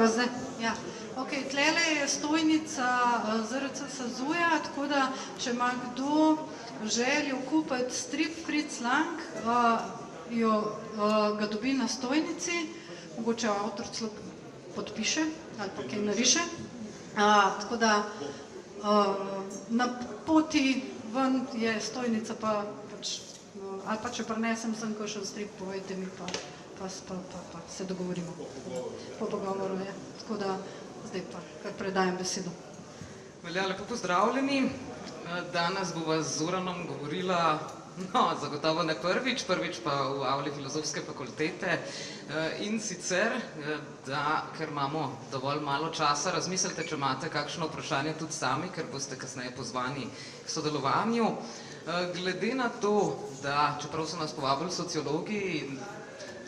ga zdaj? Ja. Ok, tlele je stojnica ZRC Sazuja, tako da, če ima kdo željo kupiti strip Fritz Lang, ga dobi na stojnici, mogoče avtor celo podpiše ali pa kaj nariše. Tako da na poti ven je stojnica pa pač, ali pa če prinesem sem kakšen strip, povejte mi pa se dogovorimo po pogovoru. Tako da zdaj pa kar predajem besedo. Velja, lepo pozdravljeni. Danes bova z Zoranom govorila, zagotovo ne prvič pa v avli Filozofske fakultete. In sicer, ker imamo dovolj malo časa, razmislite, če imate kakšno vprašanje tudi sami, ker boste kasneje pozvani k sodelovanju. Glede na to, da čeprav so nas povabili sociologi,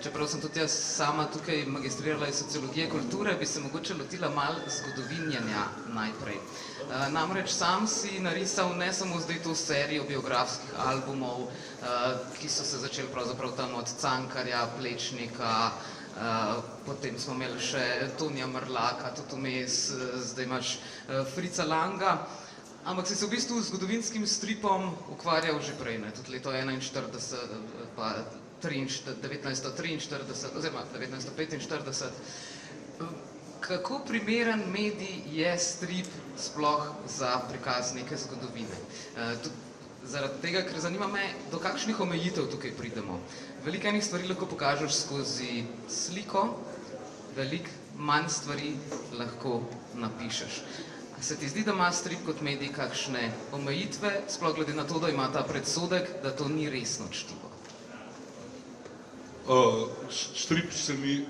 čeprav sem tudi jaz sama tukaj magistrirala iz sociologije kulture, bi se mogoče lotila malo zgodovinjanja najprej. Namreč sam si narisal ne samo zdaj to serijo biografskih albumov, ki so se začeli pravzaprav tam od Cankarja, Plečnika, potem smo imeli še Tonija Mrlaka, tudi vmes, zdaj imaš Fritza Langa, ampak si se v bistvu z zgodovinskim stripom ukvarjal že prej, tudi leto 1941 pa 1943 oziroma 1945. Kako primeren medij je strip sploh za prikaz neke zgodovine? Zaradi tega, ker zanima me, do kakšnih omejitev tukaj pridemo. Veliko enih stvari lahko pokažeš skozi sliko, veliko manj stvari lahko napišeš. Se ti zdi, da ima strip kot medij kakšne omejitve, sploh glede na to, da ima ta predsodek, da to ni resno čtivo? Strip se mi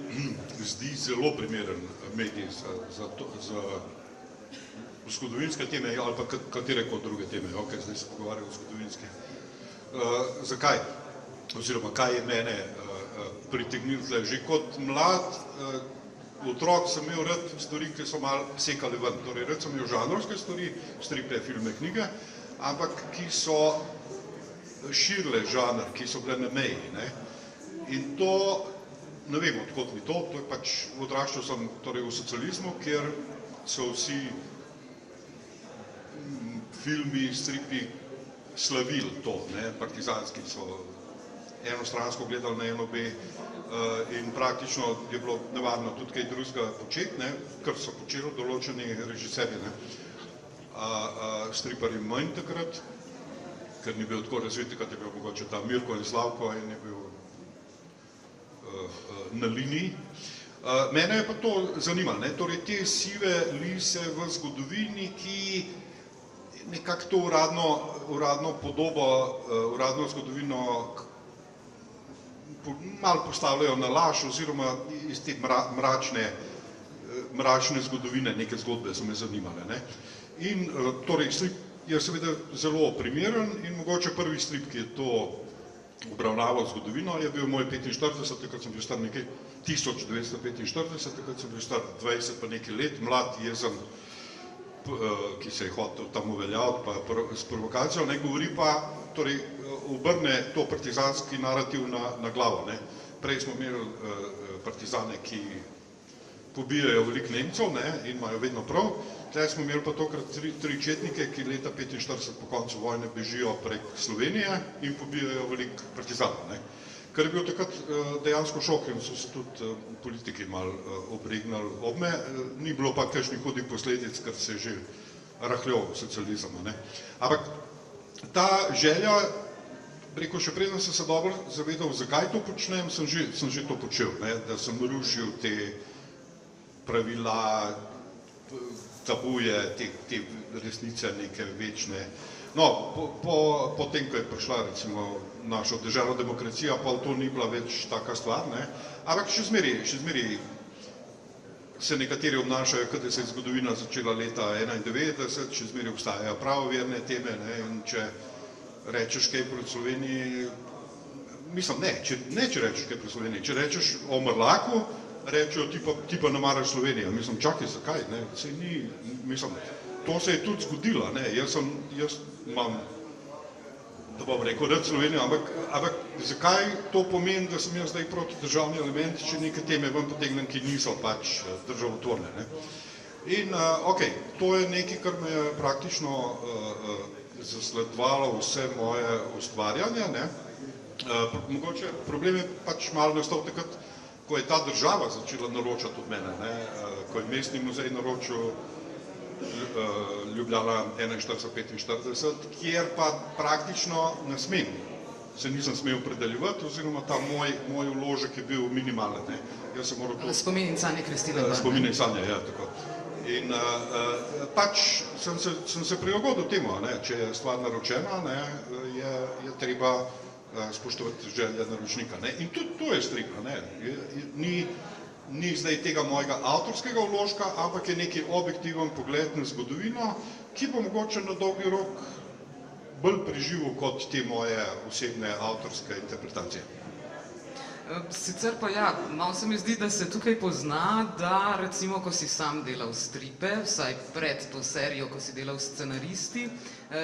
zdi zelo primeren medij za zgodovinske teme ali pa katere kot druge teme, zdaj se pogovarjam o zgodovinski. Zakaj? Oziroma, kaj je mene pritegnilo tle? Že kot mlad otrok sem imel rad stvari, ki so malo sekali ven. Torej, rad sem imel žanrovske stvari, stripe, filme, knjige, ampak ki so širile žanr, ki so bile na meji. In to, ne vem, odkot mi to je pač, odraščal sem v socializmu, kjer so vsi filmi, stripi slavili to, partizanski so enostransko gledali na NOB in praktično je bilo nevarno tudi kaj drugega početi, kar so počeli določeni režiserji. Striparji manj takrat, ker ni bil tako razviti, kot je bil mogoče ta Mirko in Slavko in je bil na liniji. Mene je pa to zanimalo, torej te sive lise v zgodovini, ki nekako to uradno podobo, uradno zgodovino malo postavljajo na laž oziroma iz te mračne zgodovine, neke zgodbe so me zanimale. In torej strip je seveda zelo primeren in mogoče prvi strip, ki je to obravnaval zgodovino, je bil moj 45, takrat sem bil star nekaj 1945, takrat sem bil star 20 pa nekaj let, mlad, jezen, ki se je hotel tam uveljaviti pa s provokacijo, govori pa, torej obrne to partizanski narativ na glavo. Prej smo imeli partizane, ki pobijajo veliko Nemcev in imajo vedno prav, tukaj smo imeli pa tokrat tri četnike, ki leta 1945 po koncu vojne bežijo prek Slovenije in pobijajo veliko partizanov. Kar je bil takrat dejansko šok in so se tudi politiki malo obregnali ob me, ni bilo pa kakšnih hudih posledic, ker se je že rahljal socializem. Ampak ta želja, rekel, še preden sem se dobro zavedal, zakaj to počnem, sem že to počel, da sem rušil te pravila, tabuje, te resnice neke večne. No, potem, ko je prišla recimo naša deželna demokracija, pa to ni bila več taka stvar, ampak še zmeri se nekateri obnašajo, kot da se je zgodovina začela leta 1991, še zmeri obstajajo pravoverne teme in če rečeš kaj proti Sloveniji, mislim, če rečeš kaj proti Sloveniji, če rečeš o Mrlaku, rečejo, ti pa ne maraš Slovenijo. Mislim, čakaj, zakaj? Sej ni, mislim, to se je tudi zgodilo. Jaz imam da bom rekel, rad Slovenijo, ampak zakaj to pomeni, da sem jaz zdaj proti državni element, če neke teme ven potegnem, ki niso pač državotvorne, ne? In, to je nekaj, kar me je praktično zasledovalo vse moje ustvarjanje, ne? Mogoče problem je pač malo nastal takrat, ko je ta država začela naročati od mene, ne? Ko je Mestni muzej naročil Ljubljana 41-45, kjer pa praktično ne smem, se nisem smel opredeljevati, oziroma ta moj vložek je bil minimalen, ne? Jaz sem moral to... Spomin in sanje Kristine Bar. Spomin in sanje, ja, tako. In pač sem se prilagodil temu, ne? Če je stvar naročena, ne? Je treba spoštovati želje naročnika, ne? In tudi to je strip, ne? Ni zdaj tega mojega avtorskega vložka, ampak je neki objektiven pogled na zgodovino, ki bo mogoče na dolgi rok bolj preživel kot te moje osebne avtorske interpretacije. Sicer pa ja, malo se mi zdi, da se tukaj pozna, da recimo, ko si sam delal stripe, vsaj pred to serijo, ko si delal scenaristi,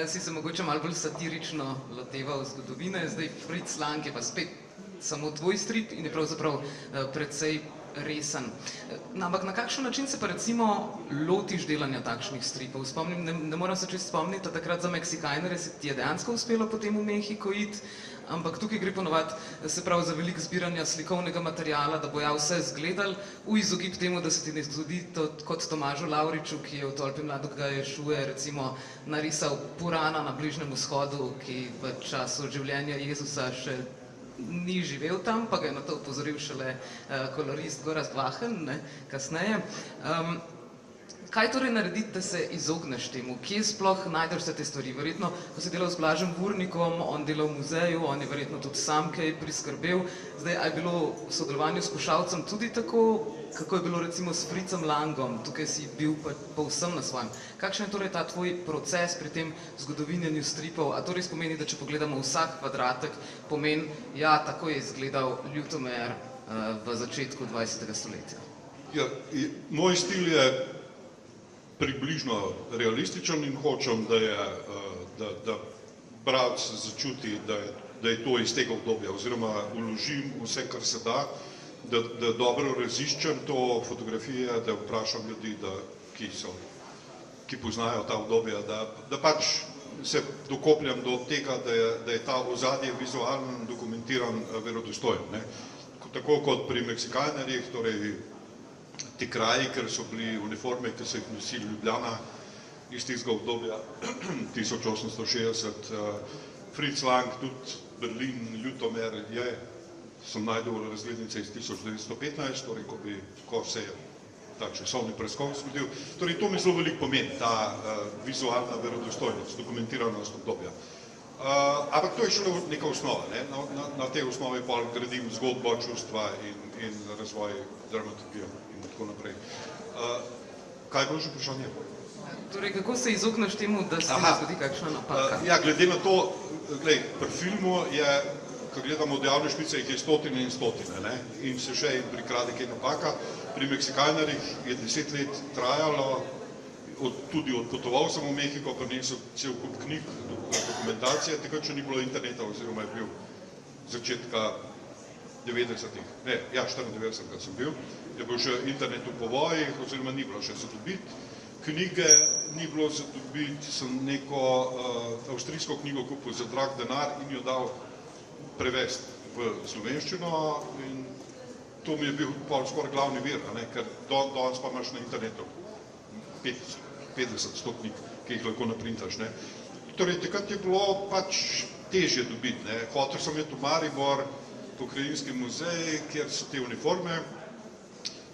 si se mogoče malo bolj satirično loteval zgodovine, zdaj Fritz Lang je pa spet samo tvoj strip in je pravzaprav precej resen. Ampak na kakšen način se pa recimo lotiš delanja takšnih stripov? Spomnim, ne moram se čisto spomniti, da takrat za Meksikajnere ti je dejansko uspelo potem v Mehiko iti, ampak tukaj gre ponovati, se pravi, za veliko zbiranja slikovnega materiala, da bo ja vse zgledal, v izogib temu, da se ti ne zgodi kot Tomažu Lavriču, ki je v Tolpi mladega Ješuje recimo narisal Purana na Bližnjem vzhodu, ki v času življenja Jezusa še ni živel tam, pa ga je na to upozoril šele kolorist Gorazd Vahen, kasneje. Kaj torej narediti, da se izogneš temu? Kje sploh najdeš vse te stvari? Verjetno, ko si delal s Blažem Burnikom, on delal v muzeju, on je verjetno tudi sam kaj priskrbel. Zdaj, a je bilo v sodelovanju s Košalcem tudi tako? Kako je bilo recimo s Fritzem Langom? Tukaj si bil pa povsem na svojem. Kakšen je torej ta tvoj proces pri tem zgodovinjenju stripov? A to res pomeni, da če pogledamo vsak kvadratek, pomeni, ja, tako je izgledal Ljutomer v začetku 20. stoletja? Ja, moj stil je približno realističen in hočem, da bralec začuti, da je to iz tega obdobja, oziroma vložim vse, kar se da, da dobro raziščem to fotografije, da vprašam ljudi, ki poznajo ta obdobja, da pač se dokopljam do tega, da je ta ozadje vizualno dokumentiran verodostojen, ne. Tako kot pri Meksikajnerjih, torej ti kraji, ker so bili uniforme, ki so jih nosili Ljubljana iz tistega obdobja 1860, Fritz Lang, tudi Berlin, Ljutomer, sem najdel razglednice iz 1915, torej ko se je ta časovni preskok zgodil. Torej to mi zelo veliko pomeni, ta vizualna verodostojnost, dokumentiranost obdobja. Ampak to je šele neka osnova, ne? Na tej osnovi pa gradim zgodbo, čustva in razvoj dramaturgije in tako naprej. Kaj je bilo že vprašanje? Torej, kako se izogneš temu, da se ne zgodi kakšna napaka? Ja, glede na to, pri filmu je, ko gledamo od javne špice, jih je stotine in stotine, ne? In se še prikrade kaj napaka. Pri Meksikajnerjih je 10 let trajalo, tudi odpotoval sem v Mehiko, prinesel cel kup knjig, dokumentacije, takrat še ni bilo interneta, oziroma je bil začetka 90-ih, 94 sem bil, je bil še internet v povojih, oziroma ni bilo še za dobiti. Knjige ni bilo za dobiti, sem neko avstrijsko knjigo kupil za drag denar in jo dal prevesti v slovenščino in to mi je bil skoraj glavni vir, ker danes pa imaš na internetu 50-100 knjig, ki jih lahko naprintaš. Torej, takrat je bilo pač težje dobiti. Hotel sem iti v Maribor, pokrajinski muzej, kjer so te uniforme.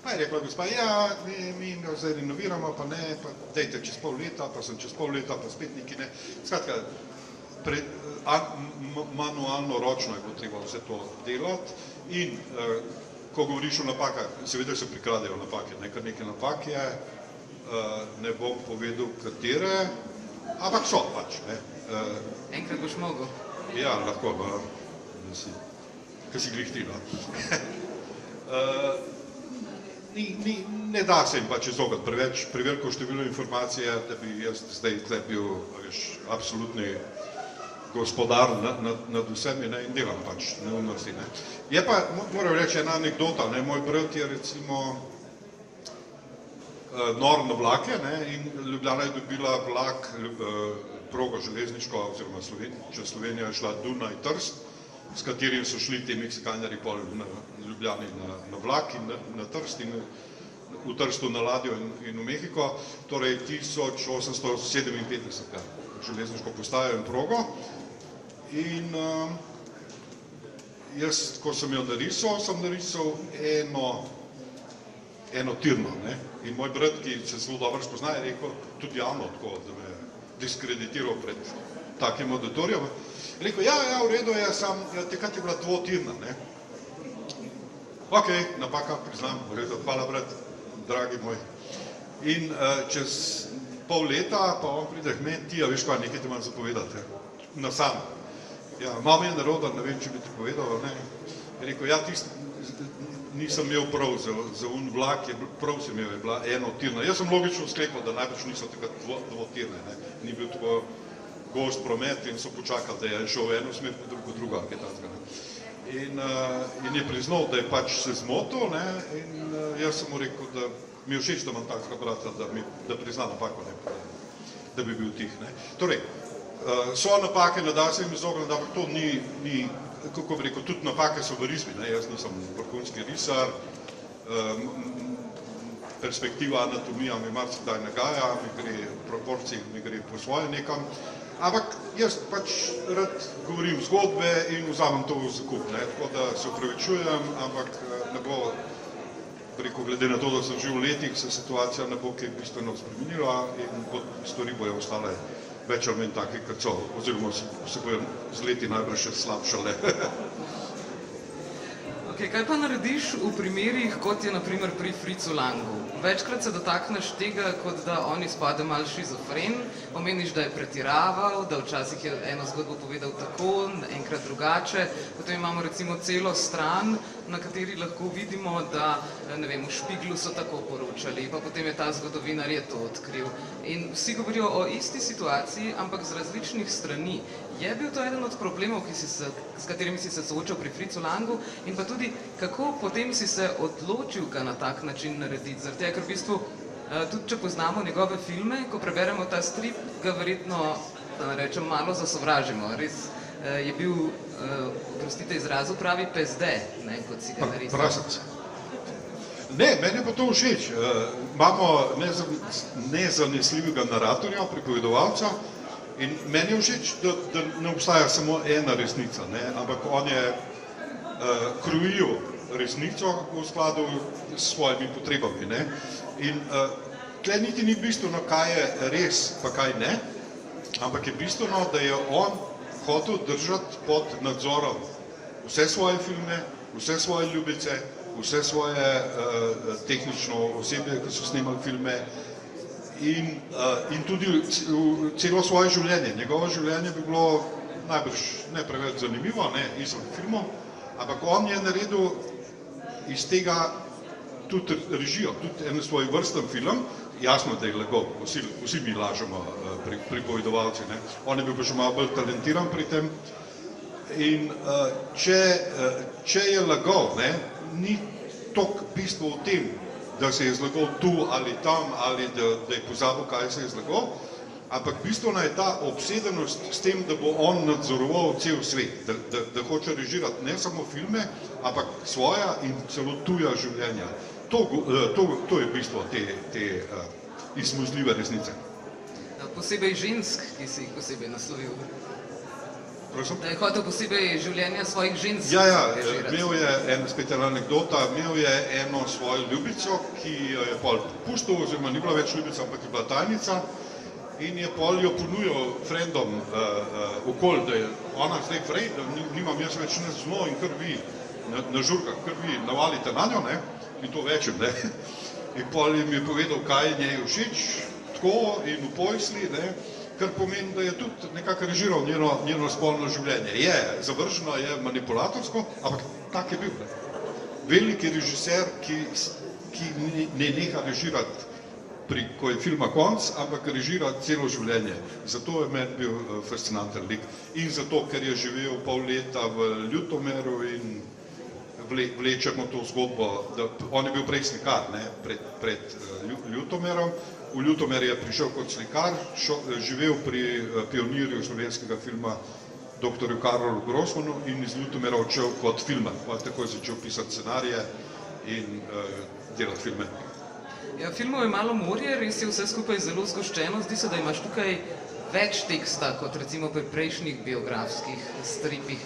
Pa je rekla gospa, ja, mi ga zdaj renoviramo, pa ne, pa dejte čez pol leta, pa sem čez pol leta, pa spet neki ne. Skratka, manualno, ročno je bilo treba vse to delati in ko govoriš o napakah, seveda se prikradejo napake, kar nekaj napak je, ne bom povedal katere, ampak so pač. Enkrat boš mogel. Ja, lahko, ker si glih ti, no. Ne da se jim pač izogniti pri veliko število informacije, da bi jaz zdaj tle bil absolutni gospodar nad vsemi, ne, in delam pač neumnosti. Ne. Je pa, moram reči, ena anekdota, ne, moj brat je recimo nor na vlake, ne, in Ljubljana je dobila vlak, progo železniško, oziroma čez Slovenijo je šla Dunaj-Trst, s katerim so šli ti Meksikanjari pol na Ljubljani na vlak in na Trst in v Trstu na ladjo in v Mehiko, torej 1857 železniško postajo in progo. In jaz, ko sem jo narisal, sem narisal eno tirno, ne? In moj brat, ki se zelo dobro spozna, je rekel, tudi javno tako, da me diskreditiral pred takim auditorijem. Je rekel, ja, v redu je, takrat je bila dvotirna, ne? Ok, napaka, priznam, rekel, hvala brat, dragi moj. In čez pol leta pa on pride k meni, ti, a veš kaj, nekaj ti imam zapovedati, na sam. Ja, malo mi je narodan, ne vem, če bi ti povedal, ne. Je rekel, ja, nisem imel prav za un vlak, prav sem imel, je bila enotirna. Jaz sem logično sklepal, da najbrž niso takrat dvotirne, ne. Ni bil tako gost promet in so počakali, da je šel v eno smer, po drugo, kaj takega, ne. In je priznal, da je pač se zmotil, ne, in jaz sem mu rekel, da mi je všeč, da imam takega brata, da prizna napako, ne, da bi bil tih, ne. Torej, so napake, ne da se jim izogniti, ampak to ni, kako bi rekel, tudi napake so v risbi, ne, jaz nisem vrhunski risar, perspektiva, anatomija mi marsikdaj nagaja, mi gre proporcij, mi gre po svoje nekam, ampak jaz pač rad govorim zgodbe in vzamem to v zakup, ne, tako da se upravičujem, ampak ne bo, rekel, glede na to, da sem živ v letih, se situacija ne bo kaj bistveno spremenila in stvari bojo ostale več ali manj take, kot so, oziroma se bojo z leti najbrž še slabšale. Okay, kaj pa narediš v primerih, kot je na primer pri Fritzu Langu? Večkrat se dotakneš tega, kot da on izpade malo šizofren, omeniš, da je pretiraval, da včasih je eno zgodbo povedal tako, enkrat drugače, potem imamo recimo celo stran, na kateri lahko vidimo, da, ne vem, v Špiglu so tako poročali, pa potem je ta zgodovinar je to odkril. In vsi govorijo o isti situaciji, ampak z različnih strani. Je bil to eden od problemov, s katerimi si se soočal pri Fritzu Langu in pa tudi, kako potem si se odločil ga na tak način narediti? Zaradi tega, ker v bistvu, tudi če poznamo njegove filme, ko preberemo ta strip, ga verjetno, da ne rečem, malo zasovražimo. Res je bil, prostite izrazu, pravi pezde, ne, kot si ga narisal. Prasac. Ne, meni je pa to všeč. Imamo nezanesljivega naratorja, pripovedovalca, in meni je všeč, da ne obstaja samo ena resnica, ne, ampak on je krojil resnico v skladu s svojimi potrebami, ne. In tle niti ni bistveno, kaj je res, pa kaj ne, ampak je bistveno, da je on hotel držati pod nadzorom vse svoje filme, vse svoje ljubice, vse svoje tehnično osebje, ki so snemali filme, in tudi celo svoje življenje. Njegovo življenje bi bilo najbrž ne preveč zanimivo, ne, izven filmov, ampak on je naredil iz tega tudi režijo, tudi en svoj vrsten film, jasno, da je lagal, vsi mi lažemo pripovedovalci, ne, on je bil pa še malo bolj talentiran pri tem, in če je lagal, ne, ni toliko bistvo v tem, da se je zlagal tu ali tam, ali da je pozabil, kaj se je zlagal, ampak bistvena je ta obsedenost s tem, da bo on nadzoroval cel svet, da hoče režirati ne samo filme, ampak svoja in celo tuja življenja. To je bistvo te izmuzljive resnice. Posebej žensk, ki si jih posebej naslovil. Prosim? Da je hotel posebej življenja svojih žensk. Ja, imel je ena spet ena anekdota, imel je eno svojo ljubico, ki jo je pol pustil, oziroma ni bila več ljubica, ampak je bila tajnica, in je pol jo ponujal frendom okoli, da je ona zdaj frej, da nimam jaz več nič z njo in kar vi na žurkah, kar vi navalite na njo, ne, in to večem, ne. In pol jim je povedal, kaj je njej všeč, tako in v pojsli, ne, kar pomeni, da je tudi nekako režiral njeno spolno življenje. Je zavrženo, je manipulatorsko, ampak tak je bil. Veliki režiser, ki ne neha režirati ko je filma konc, ampak režira celo življenje. Zato je meni bil fascinanten lik. In zato, ker je živel pol leta v Ljutomeru in vlečemo to zgodbo, da on je bil prej slikar, ne, pred Ljutomerom. V Ljutomer je prišel kot slikar, živel pri pionirju slovenskega filma dr. Karolu Grossmanu in iz Ljutomera odšel kot filmar. Tako je začel pisati scenarije in delati filme. Ja, filmov je malo morje, res je vse skupaj zelo zgoščeno. Zdi se, da imaš tukaj več teksta, kot recimo pri prejšnjih biografskih stripih.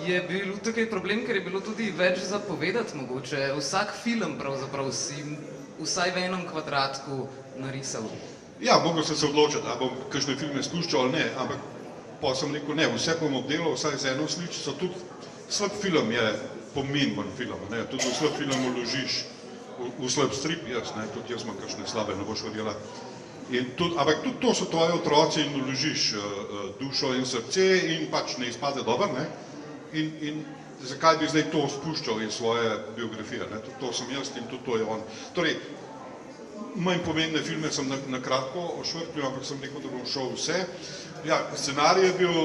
Je bil tukaj problem, ker je bilo tudi več za povedati mogoče. Vsak film pravzaprav si vsaj v enem kvadratku narisal. Ja, mogel sem se odločiti, a bom kakšne filme spuščal ali ne, ampak pa sem rekel, ne, vse bom obdelal, vsaj z eno sličico. Tudi slab film je pomemben film, ne, tudi v slab film uložiš, v slab strip, tudi jaz imam kakšne slabe, ne boš verjela. Ampak tudi to so tvoji otroci in uložiš dušo in srce in pač ne izpade dober, ne. In zakaj bi zdaj to spuščal iz svoje biografije, ne, tudi to sem jaz in tudi to je on. Torej, manj pomembne filme sem na kratko ošvrtnil, ampak sem rekel, da bom šel vse. Ja, scenarij je bil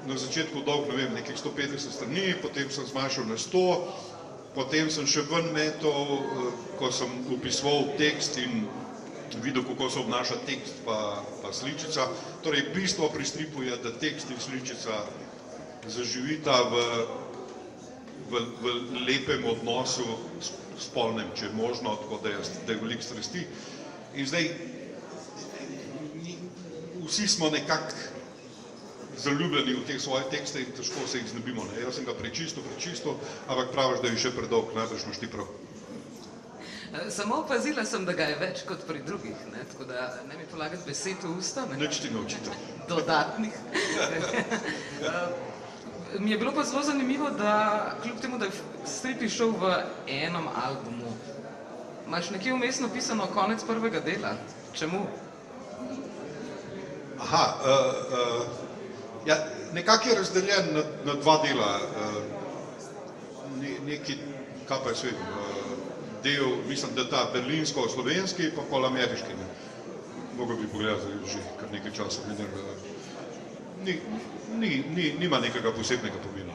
na začetku dolg, ne vem, nekih 150 strani, potem sem zmanjšal na 100, potem sem še ven metal, ko sem upisoval tekst in videl, kako se obnaša tekst pa sličica. Torej, bistvo pri stripu je, da tekst in sličica zaživita v lepem odnosu spolnem, če je možno, tako da je veliko strasti. In zdaj, vsi smo nekako zaljubljeni v te svoje tekste in težko se jih znebimo. Jaz sem ga prečistil, ampak praviš, da je še predolg, najbrž imaš ti prav. Samo opazila sem, da ga je več kot pri drugih, tako da ne mi polagati besed v usta. Nič ti ne očitam. Dodatnih. Mi je bilo pa zelo zanimivo, da kljub temu, da je strip išel v enem albumu, imaš nekje vmes napisano konec prvega dela. Čemu? Aha, ja, nekako je razdeljen na dva dela. Neki, kaj pa je svet, del, mislim, da ta berlinsko-slovenski pa pol ameriški. Mogel bi pogledati že kar nekaj časa. Nima nekega posebnega pomena.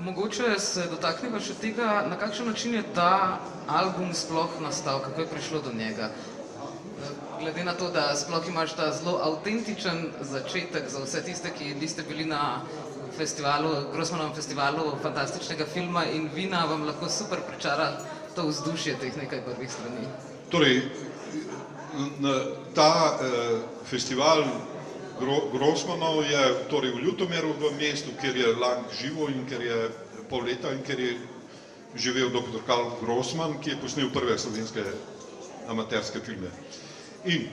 Mogoče se dotakneva še tega, na kakšen način je ta album sploh nastal, kako je prišlo do njega. Glede na to, da sploh imaš ta zelo avtentičen začetek za vse tiste, ki niste bili na Grossmanovem festivalu fantastičnega filma in vina, vam lahko super pričara to vzdušje teh nekaj prvih strani. Torej, ta festival Grossmanov je torej v Ljutomeru, v mestu, kjer je Lang živel in kjer je pol leta in kjer je živel dr. Karl Grossman, ki je posnel prve slovenske amaterske filme. In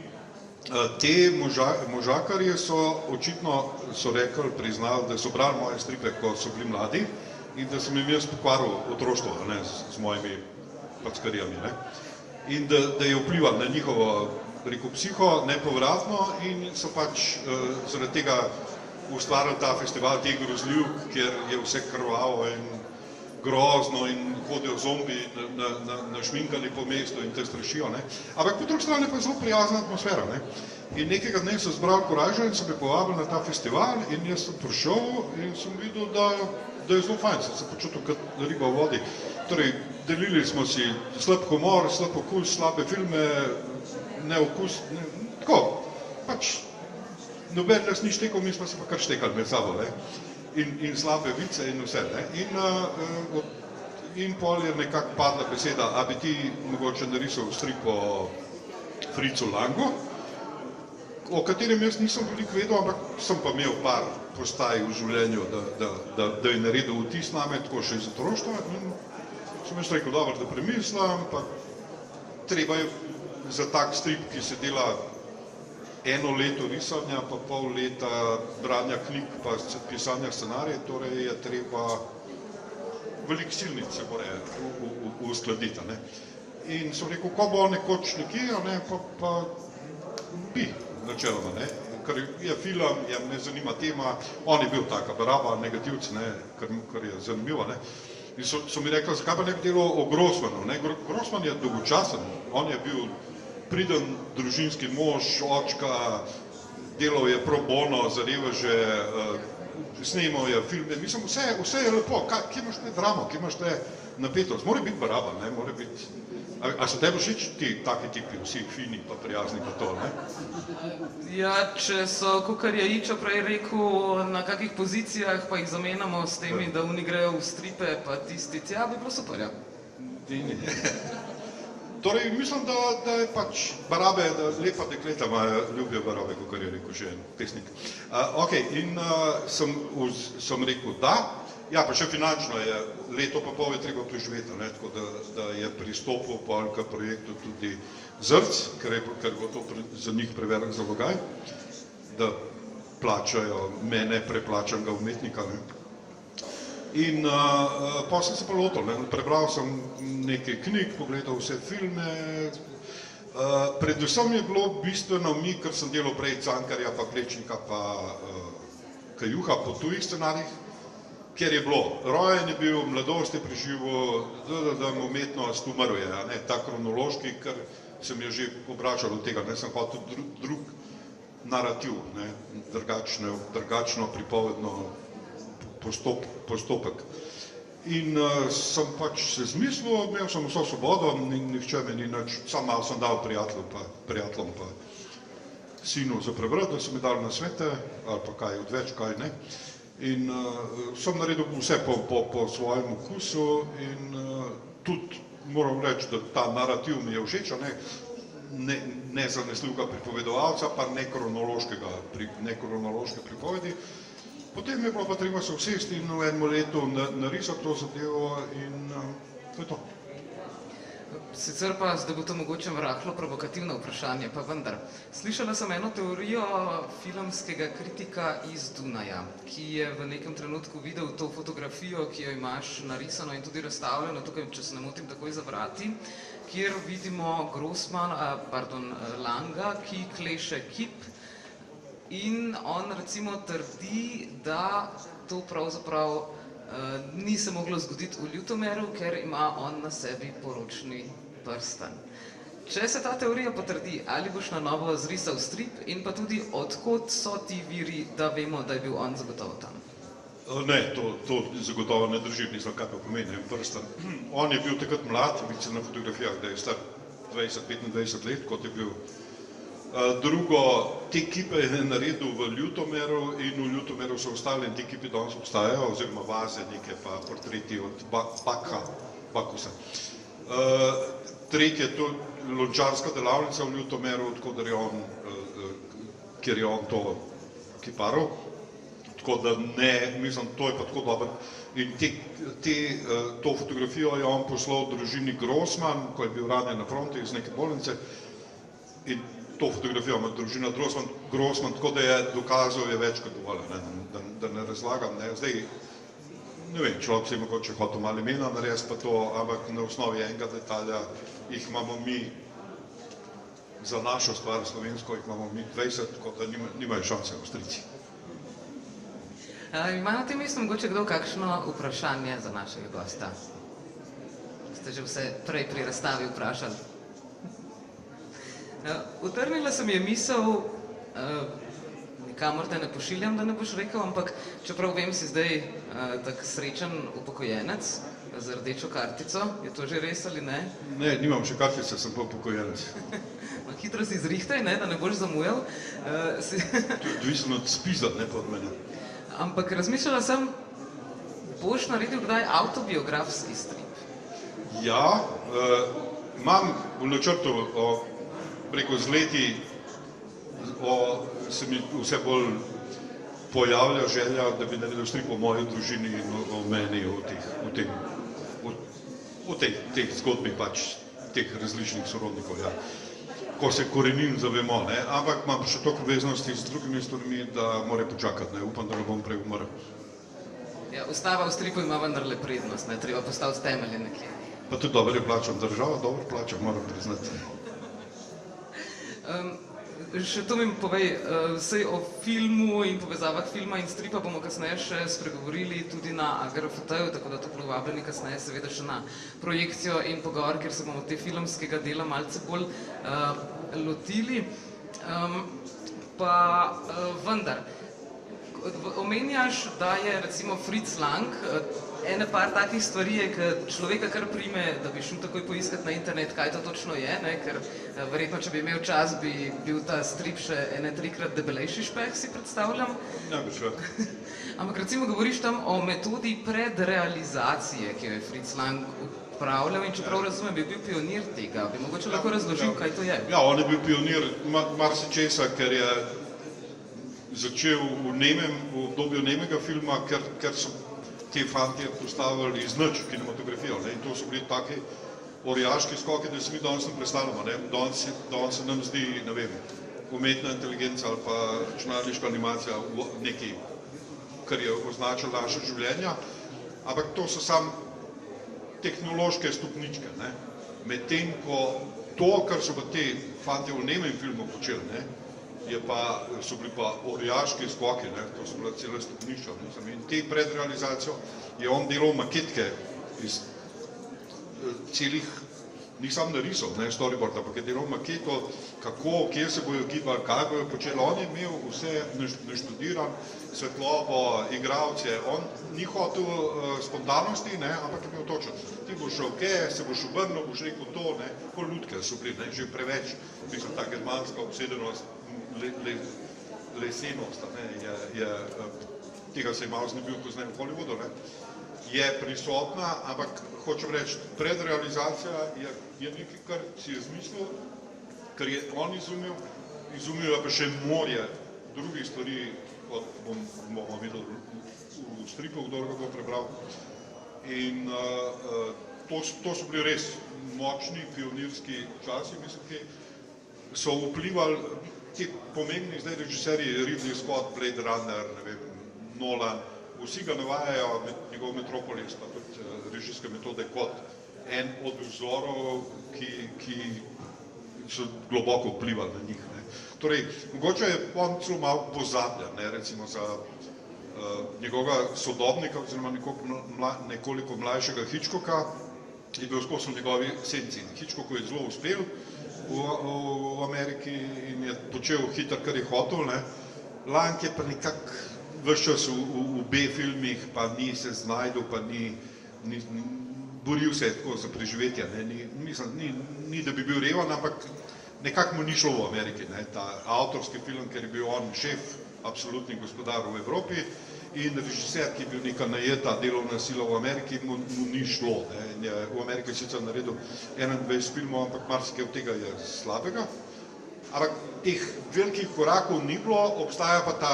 te možakarje so očitno rekli, priznali, da so brali moje stripe, ko so bili mladi in da sem jim jaz pokvaril otroštvo z mojimi packarijami. In da je vplival na njihovo preko psiho, nepovratno in so pač zaradi tega ustvarili ta festival teh grozljivk, kjer je vse krvavo in grozno in hodijo zombi našminkani po mestu in te strašijo. Ampak po drugi strani pa je zelo prijazna atmosfera. In nekega dne so zbrali koražo in so me povabili na ta festival in jaz sem prišel in sem videl, da je zelo fajn, sem se počutil kot riba v vodi. Torej, delili smo si slab humor, slab okus, slabe filme, neokus, tako, pač noben nas ni štekal, mi smo se pa kar štekali med sabo, in slabe vice in vse, in pol je nekako padla beseda, a bi ti mogoče narisal strip o Fritzu Langu, o katerem jaz nisem veliko vedel, ampak sem pa imel par postaj v življenju, da je naredil vtis name, tako še iz otroštva, in sem jaz rekel, dobro, da premislim, pa treba je za tak strip, ki se dela eno leto risanja, pa pol leta branja knjig, pa pisanja scenarije, torej je treba veliko silnic se mora uskladiti. In sem rekel, ko bo nekoč nekje, pa bi načeloma, ker je film, me zanima tema, on je bil taka baraba, negativc, kar je zanimivo. In so mi rekli, zakaj pa ne bi delal o Grossmanu, ne? Grossman je dolgočasen, on je bil priden družinski mož, očka, delal je pro bono za reveže, snemal je filme, mislim, vse je lepo, kje imaš te dramo, kje imaš te napetost, mora biti baraba, ne, mora biti, a so tebi všeč ti taki tipi, vsi fini pa prijazni pa to, ne? Ja, če so, kakor je Ičo prej rekel, na kakih pozicijah pa jih zamenjamo s temi, da oni grejo v stripe pa tisti, tja bi bilo super, ja. Torej, mislim, da je pač barabe, da lepa dekleta imajo, ljubijo barabe, kakor je rekel že en pesnik. Ok, in sem rekel da, ja, pa še finančno je, leto pa pol je treba preživeti, ne, tako da je pristopil pa k projektu tudi Zrc, ker bo to za njih prevelik zalogaj, da plačajo mene, preplačanega umetnika, ne. In pa sem se pa lotil, prebral sem nekaj knjig, pogledal vse filme, predvsem je bilo bistveno mi, ker sem delal prej Cankarja, pa Plečnika, pa Kajuha po tujih scenarijih, ker je bilo, rojen je bil, mladost je preživel, da umetnost umrl je, ne, ta kronološki, ker sem je že obračal od tega, ne, sem hotel drug narativ, ne, drugačno pripovedno postopek. In sem pač se zmislil, imel sem vso svobodo, nihče me ni nič, sam malo sem dal prijateljem pa sinu za prebrati, da so mi dali nasvete, ali pa kaj odveč, kaj ne. In sem naredil vse po svojem okusu in tudi moram reči, da ta narativ mi je všeč, ne zanesljivega pripovedovalca, pa ne kronološke pripovedi. Potem je bilo pa treba se usesti in v enem letu narisati to zadevo in to je to. Sicer pa, zdaj bo to mogoče rahlo provokativno vprašanje, pa vendar. Slišala sem eno teorijo filmskega kritika iz Dunaja, ki je v nekem trenutku videl to fotografijo, ki jo imaš narisano in tudi razstavljeno tukaj, če se ne motim, takoj za vrati, kjer vidimo Langa, ki kleše kip. In on recimo trdi, da to pravzaprav ni se moglo zgoditi v Ljutomeru, ker ima on na sebi poročni prstan. Če se ta teorija potrdi, ali boš na novo zrisal strip in pa tudi odkot so ti viri, da vemo, da je bil on zagotovo tam? Ne, to zagotovo ne drži, nisem kaj pa pomeni prstan. On je bil takrat mlad, vidi se na fotografijah, da je star 20-25 let, kot je bil. Drugo, te kipe je naredil v Ljutomeru in v Ljutomeru so ostali in te kipe danes obstajajo, oziroma vaze neke pa portreti od Bakusa. Tretje, to lončarska delavnica v Ljutomeru, kjer je on to kiparil. Tako da ne, mislim, to je pa tako dobro. In to fotografijo je on poslal družini Grossman, ko je bil ranjen na fronti iz neke bolnice. In to fotografijo ima družina Grossman, tako da je dokazal je več kot dovolj, da ne razlagam. Zdaj, ne vem, človek si je mogoče hotel malo imena narediti pa to, ampak na osnovi enega detalja jih imamo mi, za našo stvar slovensko, jih imamo mi 20, tako da nimajo šanse Avstrijci. Ima na tem mestu mogoče kdo kakšno vprašanje za našega gosta? Ste že vse prej pri razstavi vprašali? Utrnila se mi je misel, nikamor te ne pošiljam, da ne boš rekel, ampak čeprav vem, si zdaj tak srečen upokojenec z rdečo kartico, je to že res ali ne? Ne, nimam še kartice, sem pa upokojenec. Hitro si zrihtaj, da ne boš zamujal. Odvisno od spiza, ne pa od mene. Ampak razmišljala sem, boš naredil kdaj avtobiografski strip? Ja, imam v načrtu, preko z leti se mi vse bolj pojavlja želja, da bi naredil strip o moji družini in o meni, o teh zgodbi pač, teh različnih sorodnikov, ja. Ko se korenin zavemo, ne, ampak imam še toliko veznosti z drugimi stvarmi, da mora počakati, ne, upam, da ne bom prej umrl. Ja, ustava v stripu ima vendarle prednost, ne, treba postaviti temelje nekje. Pa tudi dobro je plačam, država dobro plača, moram priznati. Še to mi povej, vsej o filmu in povezavah filma in stripa bomo kasneje še spregovorili tudi na AGRFT-ju, tako da toplo vabljeni kasneje seveda še na projekcijo in pogovor, kjer se bomo te filmskega dela malce bolj lotili. Vendar, omenjaš, da je recimo Fritz Lang, ene par takih stvari je, ki človeka kar prime, da bi šel takoj poiskati na internet, kaj to točno je, ne? Ker verjetno, če bi imel čas, bi bil ta strip še ene 3-krat debelejši špeh, si predstavljam. Ja, bi šel. Ampak recimo govoriš tam o metodi predrealizacije, ki jo je Fritz Lang upravljal in čeprav razumem, bi bil pionir tega. Bi mogoče lahko razložil, kaj to je? Ja, on je bil pionir marsičesa, ker je začel v obdobju nemega filma, ker so te fantje postavili iz nič kinematografijo. In to so bili taki orjaški skoki, da se mi danes ne predstavljamo. Danes se nam zdi, ne vem, umetna inteligenca ali pa računalniška animacija nekaj, kar je označilo naše življenja, ampak to so samo tehnološke stopničke. Medtem ko to, kar so pa te fantje v nemem filmu počeli, so bili pa orjaški skoki, to so bila cela stopnišča. In te predrealizacijo je on delal maketke iz celih, ni sam narisal, storyboard, ampak je delal maketo, kako, kje se bojo gibali, kaj bojo počeli. On je imel vse naštudiran, svetlobo, igralce, on ni hotel spontanosti, ampak je imel točen. Ti boš šel kje, se boš obrnil, boš rekel to, kot lutke so bili, že preveč, mislim, ta germanska obsedenost, lesenost, tega se je malo znebil pozneje v Hollywoodu, je prisotna, ampak hočem reči, predrealizacija je nekaj, kar si je zmislil, kar je on izumil pa še morje drugih stvari, kot bomo videli v stripu, kdo ga bo prebral. In to so bili res močni pionirski časi, mislim, ki so vplivali ti pomembni zdaj režiserji, Ridley Scott, Blade Runner, ne vem, Nolan, vsi ga navajajo, njegov Metropolis, pa tudi režijske metode kot en od vzorov, ki so globoko vplivali na njih. Torej, mogoče je on celo malo pozabljen, recimo za njegovega sodobnika, oziroma nekoliko mlajšega Hitchcocka, je bil skozi njegovi senci. Hitchcock je zelo uspel v Ameriki in je počel hitro, kar je hotel. Lang je pa nekako ves čas v B-filmih, pa ni se znajdel, pa ni boril se tako za preživetje. Ni, da bi bil revan, ampak nekako mu ni šlo v Ameriki. Ta avtorski film, ker je bil on šef, absolutni gospodar v Evropi, in režiser, ki je bil neka najeta delovna sila v Ameriki, mu ni šlo. V Ameriki je sicer naredil 21 filmov, ampak marsikaj od tega je slabega. Ampak teh velikih korakov ni bilo, obstaja pa ta,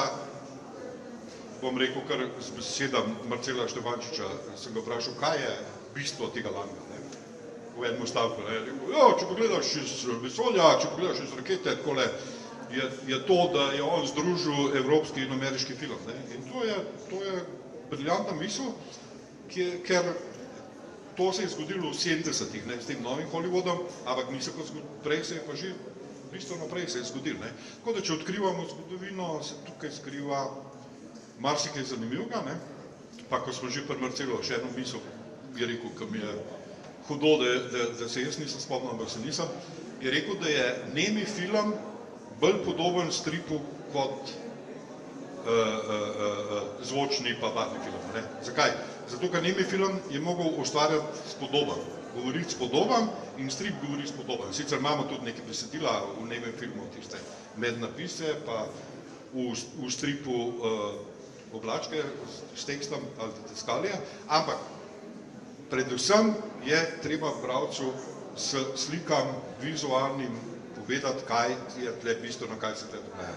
bom rekel kar z besedam Marcela Štefančiča, sem ga vprašal, kaj je bistvo tega Langa. V enem stavku. Če pogledaš iz vesolja, če pogledaš iz rakete, takole, je to, da je on združil evropski in ameriški film. In to je briljantna misel, ker to se je zgodilo v 70-ih, s tem novim Hollywoodom, ampak prej se je pa že bistveno prej se je zgodilo. Tako da, če odkrivamo zgodovino, se tukaj skriva marsikaj zanimivega, pa ko smo že pri Marcelu, še eno misel je rekel, ki mi je hudo, da se jaz nisem spomnil, ampak se nisem, je rekel, da je nemi film bolj podoben stripu kot zvočni pa barvni film. Zakaj? Zato, ker nemi film je mogel ustvarjati spodoben, govoriti spodoben in strip govori spodoben. Sicer imamo tudi neke besedila v nemem filmu, tiste mednapise, pa v stripu oblačke s tekstom ali tiskalije, ampak predvsem je treba bralcu s slikam vizualnim povedati, kaj je tle bistveno, kaj se tle dogaja.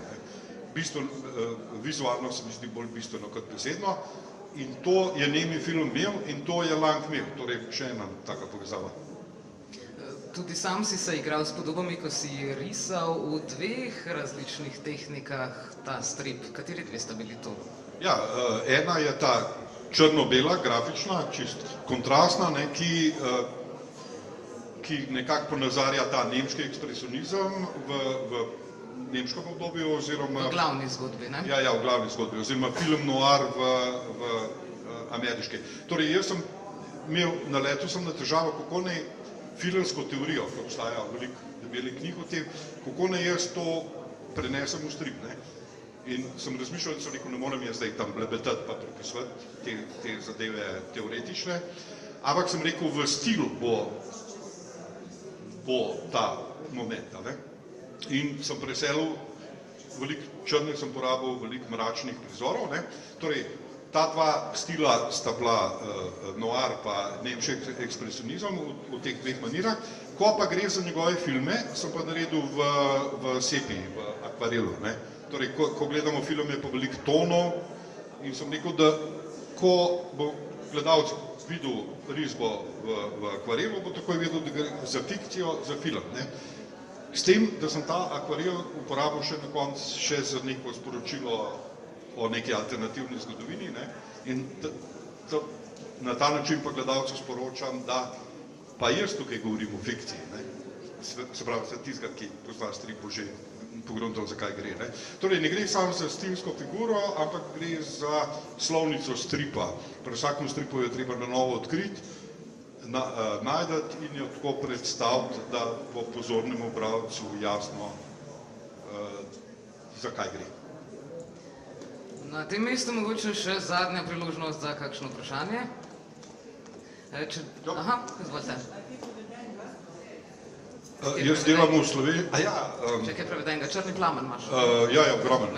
Vizualno se mi zdi bolj bistveno kot besedno in to je nemi film imel in to je Lang imel. Torej, še ena taka povezava. Tudi sam si se igral s podobami, ko si risal v dveh različnih tehnikah ta strip. Kateri dve sta bili to? Ja, ena je ta črno-bela, grafična, čist kontrastna, ki nekako ponazarja ta nemški ekspresionizem v nemškem obdobju oziroma... V glavni zgodbi, ne? Ja, v glavni zgodbi, oziroma film noir v ameriški. Torej, jaz sem naletel sem na težavo, kako naj filmsko teorijo, ki obstaja veliko knjig o tem, kako naj jaz to prenesem v strip, ne? In sem razmišljal, da sem rekel, ne morem jaz zdaj tam blebetati pa prepisovati te zadeve teoretične, ampak sem rekel, v stilu bo ta moment, ne? In sem preselil, veliko črnih sem porabil, veliko mračnih prizorov, ne? Torej, ta dva stila sta bila noir pa nemški ekspresionizem v teh dveh manirah, ko pa gre za njegove filme, sem pa naredil v sepiji, v akvarelu, ne? Torej, ko gledamo film, je pa veliko tonov in sem rekel, da ko bo gledalec videl risbo v akvarelu, bo takoj vedel, da gre za fikcijo, za film, ne? S tem, da sem ta akvarel uporabil še na koncu še za neko sporočilo o neki alternativni zgodovini, ne? In na ta način pa gledalcu sporočam, da pa jaz tukaj govorim o fikciji, ne? Se pravi, za tistega, ki pozna stripu že pogruntal, zakaj gre, ne? Torej, ne gre samo za stilsko figuro, ampak gre za slovnico stripa. Pri vsakem stripu je treba na novo odkriti, najdati in jo tako predstaviti, da bo pozornemu bralcu jasno, zakaj gre. Na tem mestu mogoče še zadnja priložnost za kakšno vprašanje. Aha, izvolite. Jaz delam v Sloveniji... Če kaj prevedenega, Črni plamen imaš? Ja, ogromen.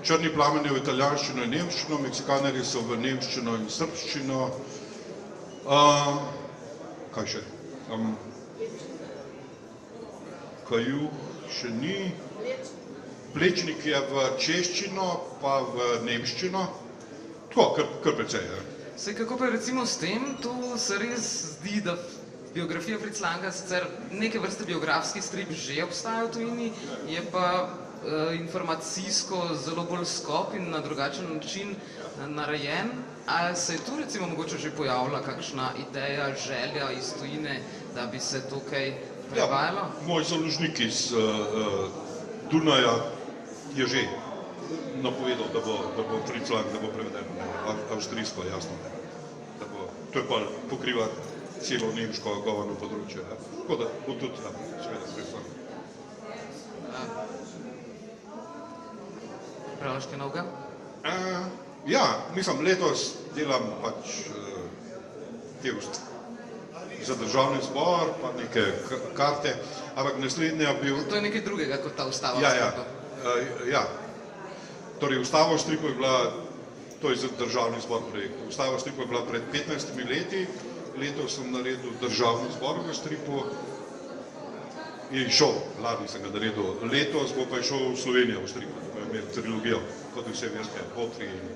Črni plamen je v italijanščino in nemščino, Meksikanerji so v nemščino in srbščino. Kaj še? Kajuh še ni. Plečnik je v češčino, pa v nemščino. Tako, kar precej, ja. Saj kako pa recimo s tem, tu se res zdi, da biografija Fritz Langa, sicer neke vrste biografski strip že obstaja v tujini, je pa informacijsko zelo bolj skop in na drugačen način narejen. A se je tu recimo mogoče že pojavila kakšna ideja, želja iz tujine, da bi se tukaj prevajalo? Ja, moj založnik iz Dunaja je že napovedal, da bo Fritz Lang, da bo preveden avstrijsko, jasno. To je pa pokriva celo nemško govorno področje. Tako da bo tudi tam, seveda, Fritz Lang. Praviš kaj novega? Ja, mislim, letos delam pač za državni zbor, pa neke karte, ampak naslednja bil... To je nekaj drugega kot ta ustava. Ja. Torej, ustava v stripu je bila, to je za državni zbor projekt, ustava v stripu je bila pred 15 leti, letos sem naredil državni zbor v stripu, je išel, lani sem ga naredil, letos bo pa išel v Slovenijo v stripu, da bojo imeli trilogijo, kot vse veste, Potri in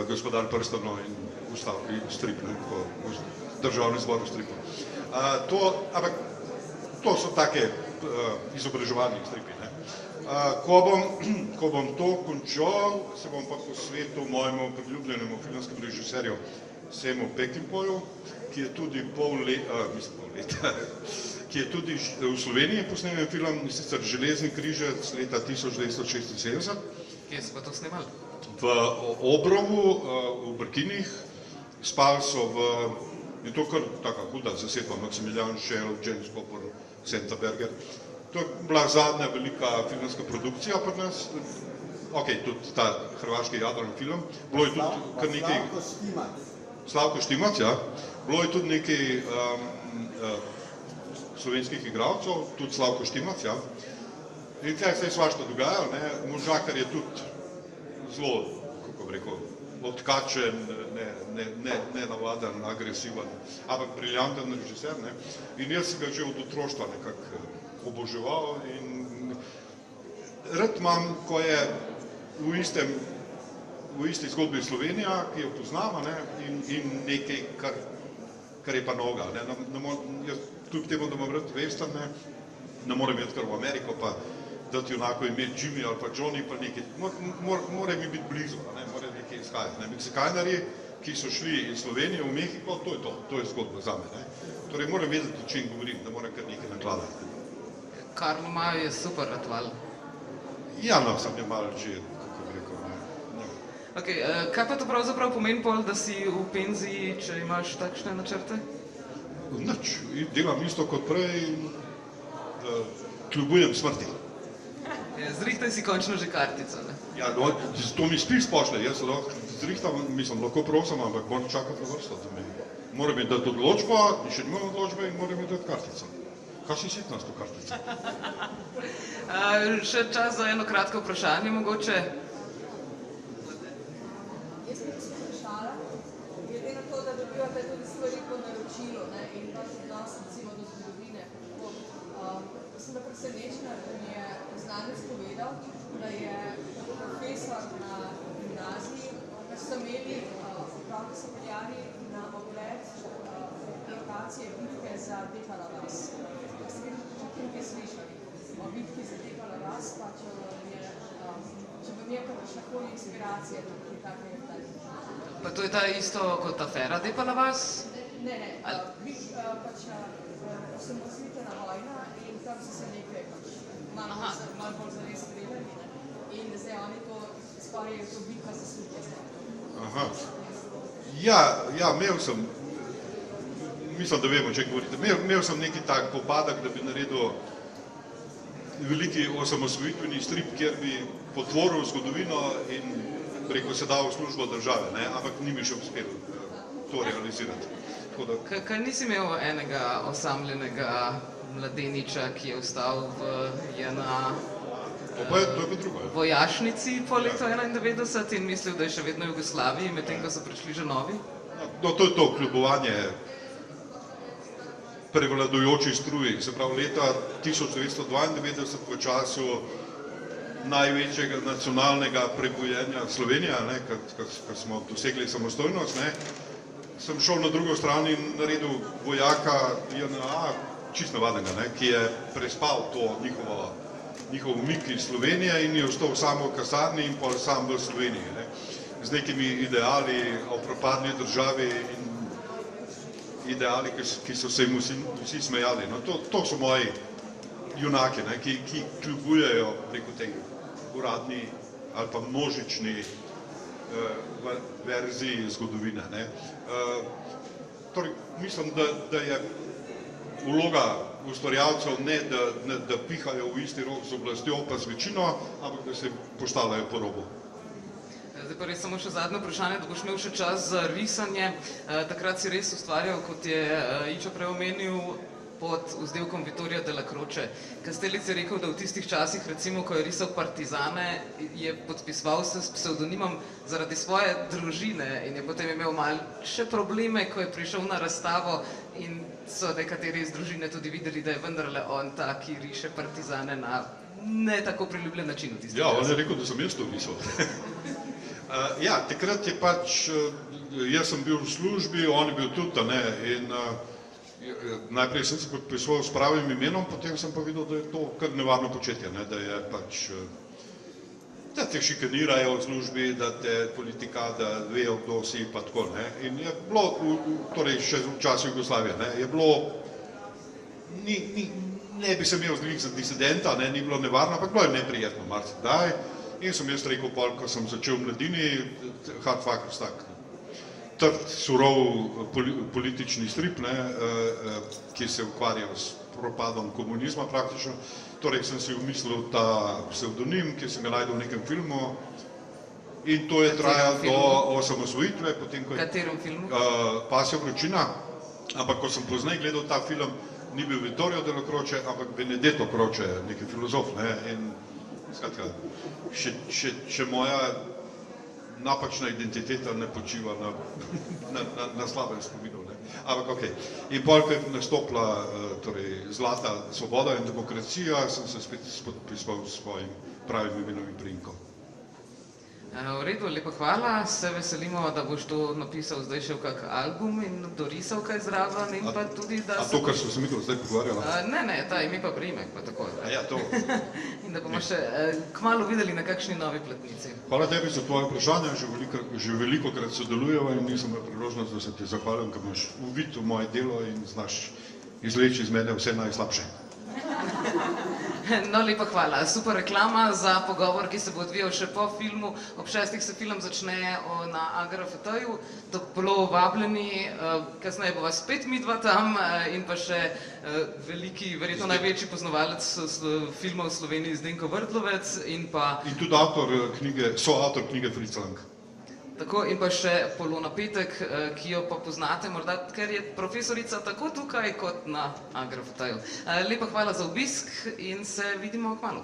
Gospodar prstanov in strip, državni zbor v stripu. Ampak to so take izobraževalni stripi, ne. Ko bom to končal, se bom pa posvetil mojemu priljubljenemu filmskemu režiserju Semu Peckinpahju, ki je tudi ki je tudi v Sloveniji posnel film, sicer Železni križec leta 1976. Kje so pa to snemali? V Obrovu, v Brkinih, spali so je to kar taka huda zasedba, Maximilian Schell, James Cooper, Senta Berger. To je bila zadnja velika filmska produkcija pri nas, tudi ta hrvaški Jadran film, bilo je tudi kar nekaj... Slavko Štimac, ja. Bilo je tudi nekaj slovenskih igralcev, tudi Slavko Štimac, ja. In tukaj se je svašta dogajalo, ne. Možakar je tudi zelo, kako bi rekel, odkačen, nenavaden, agresiven, ampak briljanten režiser, ne. In jaz sem ga že od otroštva nekako oboževal in rad imam, ko je v isti zgodbi Slovenija, ki jo poznamo, in nekaj, kar je pa noga. Jaz kljub temu, da imam rad western, ne morem iti kar v Ameriko, pa dati onako ime Jimmy ali pa Johnny, pa nekaj. Mora mi biti blizu, mora nekaj izhajati. Meksikanarji, ki so šli iz Slovenije v Mehiko, to je zgodba za me. Torej moram vedeti, o čem govorim, da moram kar nekaj nakladati. Karlo Majo je super ratval. Ja, no, sem je malo že, kako bi rekel, ne. Okay, kaj pa to pravzaprav pomeni pol, da si v penziji, če imaš takšne načrte? Nič, delam isto kot prej in kljubujem smrti. Zrihtaj si končno že kartico, ne? Ja, no, to mi spis pošle, jaz lahko zrihtam, mislim, lahko prosim, ampak moram čakati na vrsto. Moram mi dati odločbo, in še nimam odločbe in moram mi dati kartico. Kaj si sitna s to kartico? Še čas za eno kratko vprašanje mogoče. Jaz bi se vprašala, glede na to, da dobivate tudi stvari po naročilu, ne, in vaš odnos recimo do zgodovine. Sem da presenečena, da mi je znanec povedal, da je profesor na gimnaziji, da so imeli, otroci so peljali na ogled lokacije bitke za Dekala vas. Da ste nekaj slišali o bitki za Dekala vas, pa če vam je kakšnakoli inspiracija, da je takega kdaj. Pa to je ta isto kot afera Dekala vas? Ne, pač osamosvojitvena vojna in tam so se nekaj malo bolj zares strelali, ne? In zdaj oni to skoraj je to bitka za skupnost. Aha. Ja, imel sem, mislim, da vemo, če govorite, imel sem neki tak popadek, da bi naredil veliki osamosvojitveni strip, kjer bi potvoril zgodovino in preko se dal v službo države, ne? Ampak ni mi še uspel to realizirati. Kaj nisi imel enega osamljenega mladeniča, ki je ostal v JNA vojašnici po letu 91 in mislil, da je še vedno v Jugoslaviji, medtem ko so prišli že novi? No, to je to kljubovanje prevladujoči struji. Se pravi, leta 1992 v času največjega nacionalnega prebojenja Slovenije, ko smo dosegli samostojnost, ne, sem šel na drugo stran in naredil vojaka JNA, čist navadnega, ne, ki je prespal to njihov umik iz Slovenije in je ostal samo v kasarni in pol sam v Sloveniji, ne, z nekimi ideali o propadni državi in ideali, ki so se jim vsi smejali. No, to so moji junaki, ne, ki kljubujejo preko tej uradni ali pa množični verziji zgodovine. Ne. Torej, mislim, da je vloga ustvarjalcev ne, da pihajo v isti rok z oblastjo pa z večino, ampak da se postavljajo po robu. Zdaj pa res samo še zadnje vprašanje, da boš imel še čas za risanje. Takrat si res ustvarjal, kot je Ičo prej omenil, pod vzdevkom Vittoria della Croce. Kastelic je rekel, da v tistih časih, recimo, ko je risal partizane, je podpisoval se s psevdonimom zaradi svoje družine in je potem imel malo še probleme, ko je prišel na razstavo in so nekateri iz družine tudi videli, da je vendarle on ta, ki riše partizane na ne tako priljubljen način v tistih časih. Ja, on je rekel, da sem jaz to risal. Ja, takrat je pač, jaz sem bil v službi, on je bil tudi, ne, in najprej sem se podpisoval s pravim imenom, potem sem pa videl, da je to kar nevarno početje, ne, da je pač, da te šikanirajo v službi, da te politika, da vejo, kdo si, pa tako, ne. In je bilo, torej še v času Jugoslavije, ne, je bilo, ne bi se imel z njih za disidenta, ne, ni bilo nevarno, ampak bilo je neprijetno, marsikdaj. In sem jaz rekel, ko sem začel v mladini, hard factors tak, trd, surov politični strip, ne, ki se ukvarjal s propadom komunizma praktično. Torej sem si umislil ta psevdonim, ki sem ga najdel v nekem filmu in to je trajalo do osamosvojitve. Katerem filmu? Pasja vročina, ampak ko sem pozneje gledal ta film, ni bil Vittorio della Croce, ampak Benedetto Croce, neki filozof, ne, in skratka, še moja napačna identiteta ne počiva na slabem spominu, ne. Ampak okej. In pol, ko je nastopila torej zlata svoboda in demokracija, sem se spet podpisoval s svojim pravim imenom in priimkom. V redu, lepo hvala, se veselimo, da boš to napisal zdaj še v kak album in dorisal kaj zraven in pa tudi, da... A to, kar smo se mi zdaj pogovarjala? Ne, ta ime pa priimek, pa tako. Ja, to. In da bomo še kmalu videli na kakšni novi platnici. Hvala tebi za tvoje vprašanje, že velikokrat sodelujeva in nisem imel priložnost, da se ti zahvalim, ker imaš uvid v moje delo in znaš izvleči iz mene vse najslabše. No, lepa hvala. Super reklama za pogovor, ki se bo odvijal še po filmu. Ob 6. se film začne na AGRFT-ju. Toplo vabljeni, kasneje bo vas spet midva tam in pa še veliki, verjetno največji poznavalec filmov v Sloveniji Zdenko Vrtlovec in pa... In tudi soavtor knjige Fritz Lang. Tako, in pa še Polona Petek, ki jo pa poznate morda, ker je profesorica tako tukaj kot na AGRFT-ju. Lepa hvala za obisk in se vidimo kmalu.